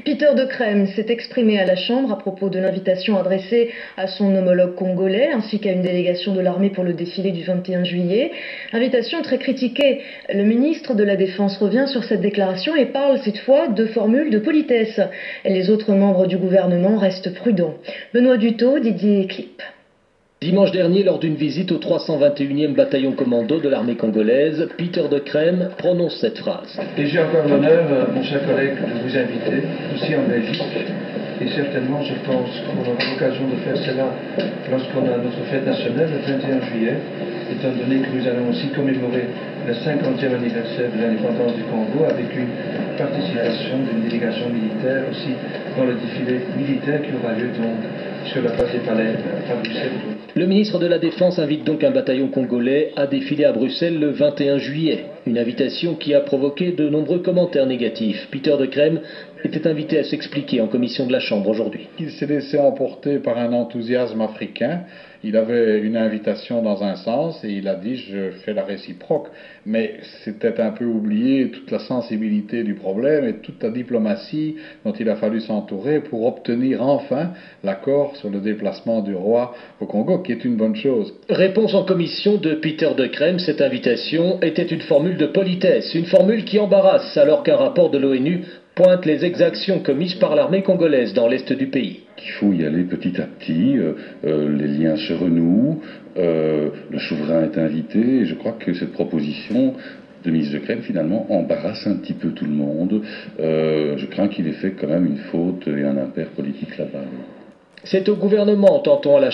Peter De Crème s'est exprimé à la Chambre à propos de l'invitation adressée à son homologue congolais ainsi qu'à une délégation de l'armée pour le défilé du 21 juillet. Invitation très critiquée. Le ministre de la Défense revient sur cette déclaration et parle cette fois de formule de politesse. Les autres membres du gouvernement restent prudents. Benoît Dutot, Didier Clip. Dimanche dernier, lors d'une visite au 321e bataillon commando de l'armée congolaise, Peter De Crème prononce cette phrase. Et j'ai encore l'honneur, mon cher collègue, de vous inviter, aussi en Belgique, et certainement, je pense qu'on aura l'occasion de faire cela lorsqu'on a notre fête nationale, le 21 juillet, étant donné que nous allons aussi commémorer le 50e anniversaire de l'indépendance du Congo avec une participation d'une délégation militaire aussi dans le défilé militaire qui aura lieu donc sur la place des Palais à Bruxelles. Le ministre de la Défense invite donc un bataillon congolais à défiler à Bruxelles le 21 juillet. Une invitation qui a provoqué de nombreux commentaires négatifs. Peter De Crème était invité à s'expliquer en commission de la Chambre aujourd'hui. Il s'est laissé emporter par un enthousiasme africain. Il avait une invitation dans un sens et il a dit je fais la réciproque. Mais c'était un peu oublié toute la sensibilité du problème et toute la diplomatie dont il a fallu s'entourer pour obtenir enfin l'accord sur le déplacement du roi au Congo, qui est une bonne chose. Réponse en commission de Peter De Crème, cette invitation était une formule de politesse, une formule qui embarrasse alors qu'un rapport de l'ONU pointe les exactions commises par l'armée congolaise dans l'est du pays. Il faut y aller petit à petit, les liens se renouent, le souverain est invité, et je crois que cette proposition de ministre De Crème finalement embarrasse un petit peu tout le monde. Je crains qu'il ait fait quand même une faute et un impair politique là-bas. C'est au gouvernement, tentons à la